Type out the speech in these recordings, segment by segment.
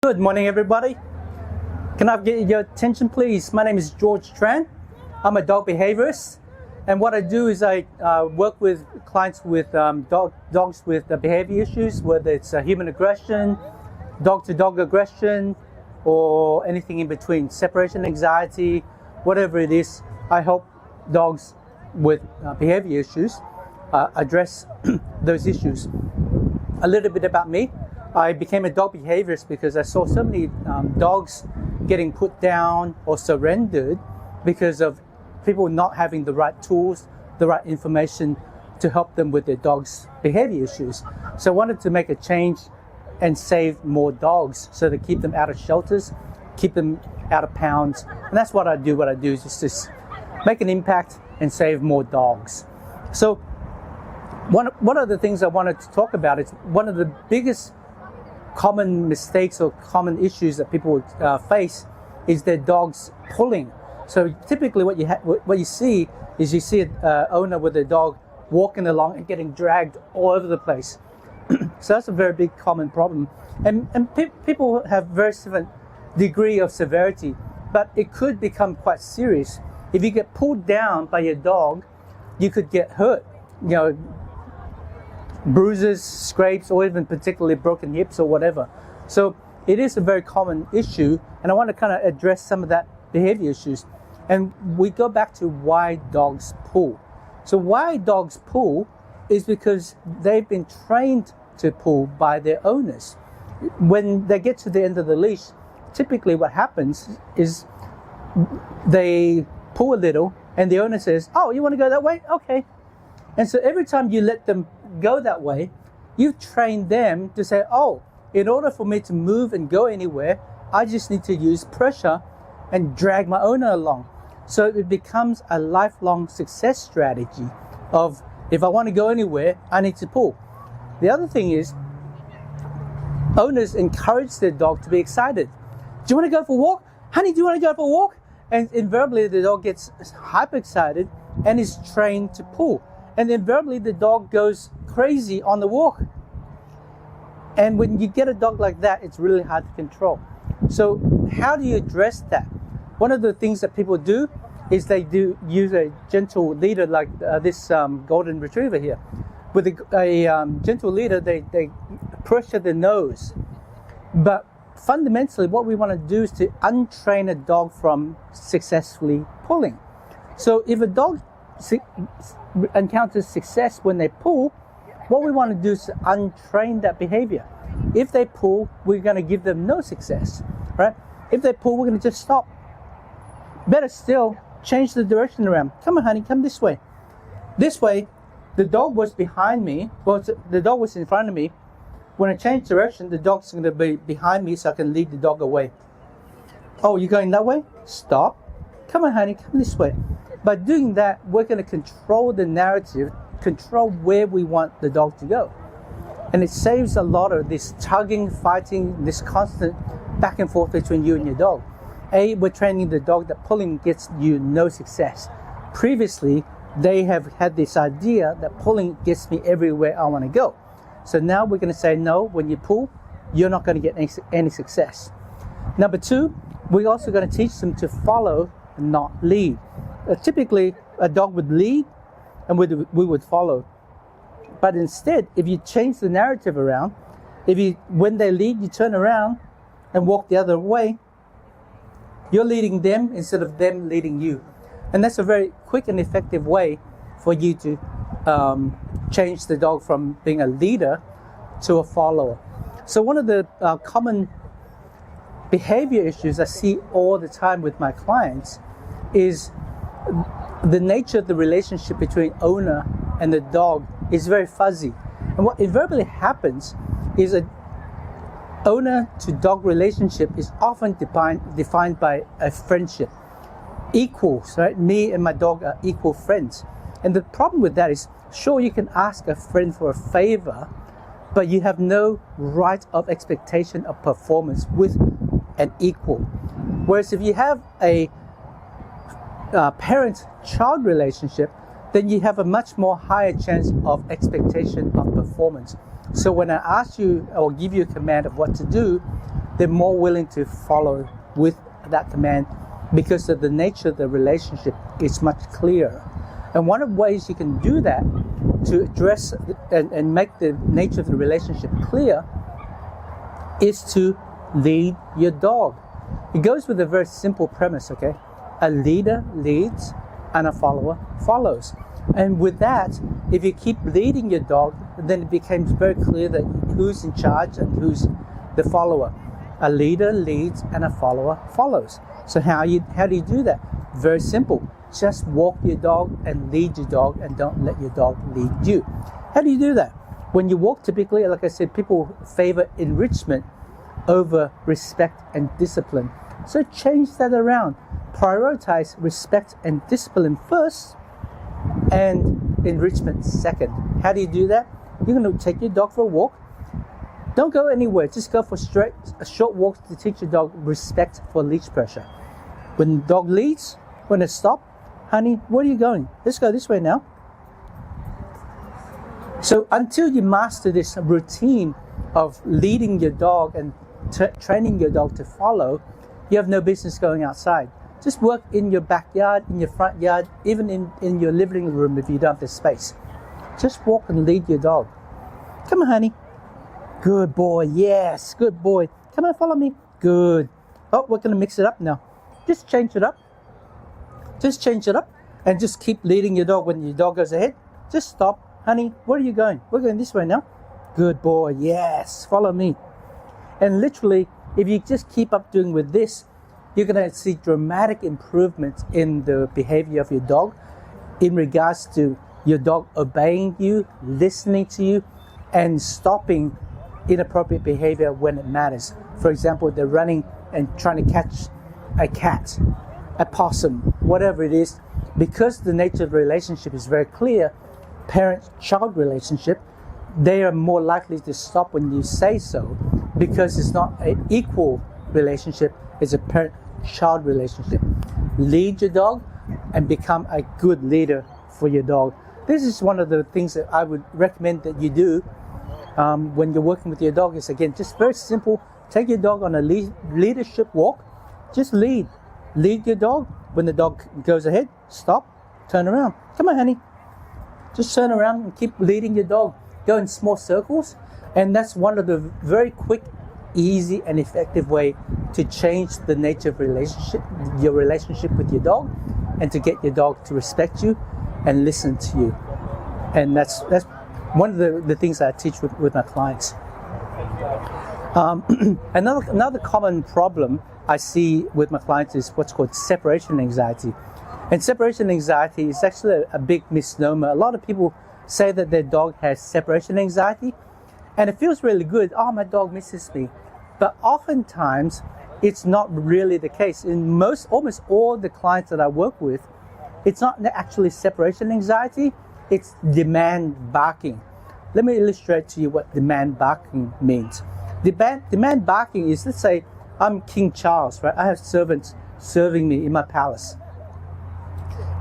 Good morning, everybody. Can I get your attention, please? My name is George Tran. I'm a dog behaviorist, and what I do is I work with clients with dogs with behavior issues, whether it's human aggression, dog-to-dog aggression, or anything in between, separation anxiety, whatever it is. I help dogs with behavior issues address those issues. A little bit about me. I became a dog behaviorist because I saw so many dogs getting put down or surrendered because of people not having the right tools, the right information to help them with their dog's behavior issues. So I wanted to make a change and save more dogs, so to keep them out of shelters, keep them out of pounds. And that's what I do. What I do is just make an impact and save more dogs. So one of the things I wanted to talk about is one of the biggest common mistakes or common issues that people face is their dogs pulling. So typically what you see is an owner with a dog walking along and getting dragged all over the place. So that's a very big common problem. And people have very different degree of severity, but it could become quite serious. If you get pulled down by your dog, you could get hurt. Bruises, scrapes, or even particularly broken hips or whatever. So it is a very common issue, and I want to kind of address some of that behavior issues. And we go back to why dogs pull. So why dogs pull is because they've been trained to pull by their owners. When they get to the end of the leash, typically what happens is they pull a little and the owner says, "Oh, you want to go that way? Okay." And so every time you let them go that way, you've trained them to say, "Oh, in order for me to move and go anywhere, I just need to use pressure and drag my owner along." So it becomes a lifelong success strategy of, if I want to go anywhere, I need to pull. The other thing is, owners encourage their dog to be excited. "Do you want to go for a walk? Honey, do you want to go for a walk?" And invariably the dog gets hyper excited and is trained to pull. And invariably the dog goes crazy on the walk. And when you get a dog like that, it's really hard to control. So how do you address that? One of the things that people do is they do use a gentle leader like this golden retriever here. With a gentle leader, they pressure the nose. But fundamentally, what we want to do is to untrain a dog from successfully pulling. So if a dog encounters success when they pull, what we want to do is to untrain that behavior. If they pull, we're going to give them no success, right? If they pull, we're going to just stop. Better still, change the direction around. "Come on, honey, come this way." This way, the dog was behind me, the dog was in front of me. When I change direction, the dog's going to be behind me, so I can lead the dog away. "Oh, you're going that way? Stop. Come on, honey, come this way." By doing that, we're going to control the narrative, control where we want the dog to go. And it saves a lot of this tugging, fighting, this constant back and forth between you and your dog. We're training the dog that pulling gets you no success. Previously, they have had this idea that pulling gets me everywhere I want to go. So now we're going to say, no, when you pull, you're not going to get any success. Number two, we're also going to teach them to follow and not lead. Typically, a dog would lead and we would follow. But instead, if you change the narrative around, when they lead, you turn around and walk the other way, you're leading them instead of them leading you. And that's a very quick and effective way for you to change the dog from being a leader to a follower. So one of the common behavior issues I see all the time with my clients is the nature of the relationship between owner and the dog is very fuzzy. And what invariably happens is a owner to dog relationship is often defined by a friendship. Equals, right? Me and my dog are equal friends. And the problem with that is, sure, you can ask a friend for a favor, but you have no right of expectation of performance with an equal. Whereas if you have a parent-child relationship, then you have a much more higher chance of expectation of performance. So when I ask you or give you a command of what to do, they're more willing to follow with that command because of the nature of the relationship is much clearer. And one of the ways you can do that to address and make the nature of the relationship clear is to lead your dog. It goes with a very simple premise, okay? A leader leads and a follower follows. And with that, if you keep leading your dog, then it becomes very clear that who's in charge and who's the follower. A leader leads and a follower follows. So how do you do that? Very simple. Just walk your dog and lead your dog and don't let your dog lead you. How do you do that? When you walk, typically, like I said, people favor enrichment over respect and discipline. So change that around. Prioritize respect and discipline first and enrichment second. How do you do that? You're going to take your dog for a walk. Don't go anywhere. Just go for a short walk to teach your dog respect for leash pressure. When the dog leads, when it stops, honey, where are you going? Let's go this way now. So until you master this routine of leading your dog and training your dog to follow, you have no business going outside. Just work in your backyard, in your front yard, even in your living room if you don't have the space. Just walk and lead your dog. Come on, honey. Good boy. Yes, good boy. Come on, follow me. Good. Oh, we're going to mix it up now. Just change it up. Just change it up and just keep leading your dog. When your dog goes ahead, just stop. Honey, where are you going? We're going this way now. Good boy. Yes, follow me. And literally, if you just keep up doing with this, you're going to see dramatic improvements in the behavior of your dog in regards to your dog obeying you, listening to you, and stopping inappropriate behavior when it matters. For example, they're running and trying to catch a cat, a possum, whatever it is. Because the nature of the relationship is very clear, parent-child relationship, they are more likely to stop when you say so because it's not an equal relationship, it's a parent-child relationship. Lead your dog and become a good leader for your dog. This is one of the things that I would recommend that you do when you're working with your dog. Is again, just very simple. Take your dog on a leadership walk. Just lead your dog. When the dog goes ahead, stop, turn around. Come on, honey. Just turn around and keep leading your dog. Go in small circles. And that's one of the very quick, easy, and effective way to change the nature of your relationship with your dog, and to get your dog to respect you and listen to you. And that's one of the things that I teach with my clients. Another common problem I see with my clients is what's called separation anxiety. And separation anxiety is actually a big misnomer. A lot of people say that their dog has separation anxiety, and it feels really good. Oh, my dog misses me. But oftentimes, it's not really the case. In almost all the clients that I work with, it's not actually separation anxiety, it's demand barking. Let me illustrate to you what demand barking means. Demand barking is, let's say, I'm King Charles, right? I have servants serving me in my palace.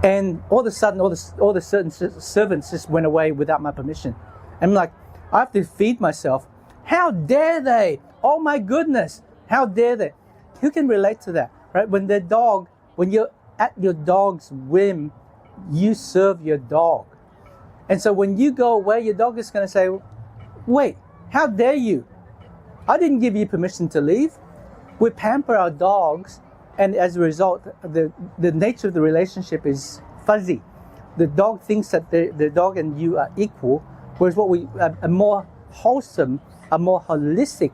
And all of a sudden, all the certain servants just went away without my permission. And I'm like, I have to feed myself. How dare they? Oh my goodness, how dare they? Who can relate to that, right? When you're at your dog's whim, you serve your dog. And so when you go away, your dog is going to say, wait, how dare you? I didn't give you permission to leave. We pamper our dogs, and as a result, the nature of the relationship is fuzzy. The dog thinks that the dog and you are equal, whereas a more wholesome, a more holistic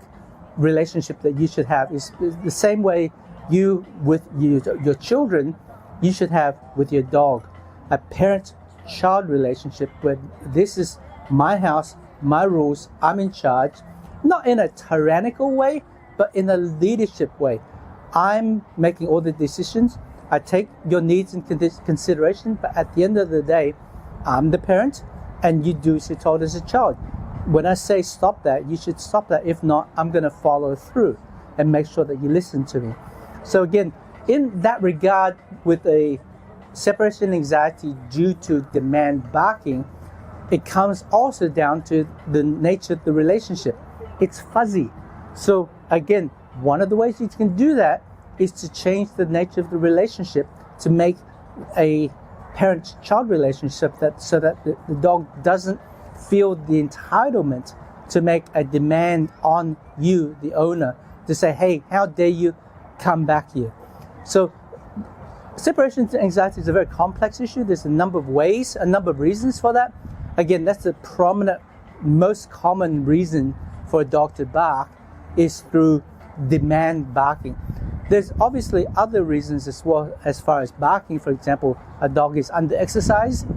relationship that you should have is the same way you with your children, you should have with your dog. A parent-child relationship where this is my house, my rules, I'm in charge, not in a tyrannical way, but in a leadership way. I'm making all the decisions. I take your needs into consideration, but at the end of the day, I'm the parent and you do as you're told as a child. When I say stop that, you should stop that. If not, I'm going to follow through and make sure that you listen to me. So again, in that regard, with a separation anxiety due to demand barking, it comes also down to the nature of the relationship. It's fuzzy. So again, one of the ways you can do that is to change the nature of the relationship to make a parent-child relationship so that the dog doesn't feel the entitlement to make a demand on you, the owner, to say, hey, how dare you come back here? So separation anxiety is a very complex issue. There's a number of ways, a number of reasons for that. Again, that's the prominent, most common reason for a dog to bark is through demand barking. There's obviously other reasons as well as far as barking. For example, a dog is under-exercised,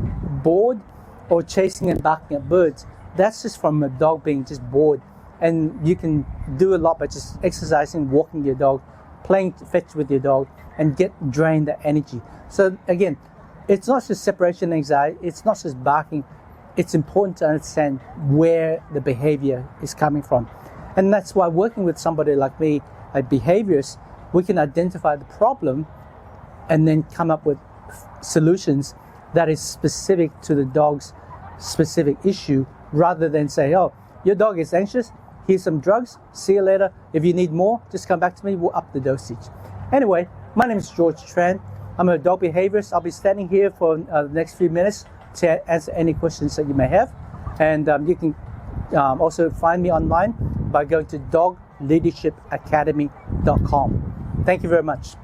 bored, or chasing and barking at birds. That's just from a dog being just bored. And you can do a lot by just exercising, walking your dog, playing fetch with your dog, and drain that energy. So again, it's not just separation anxiety, it's not just barking. It's important to understand where the behavior is coming from. And that's why working with somebody like me, a behaviorist, we can identify the problem and then come up with solutions that is specific to the dog's specific issue, rather than say, oh, your dog is anxious, here's some drugs, see you later. If you need more, just come back to me, we'll up the dosage. Anyway, my name is George Tran. I'm a dog behaviorist. I'll be standing here for the next few minutes to answer any questions that you may have. And you can also find me online by going to dogleadershipacademy.com. Thank you very much.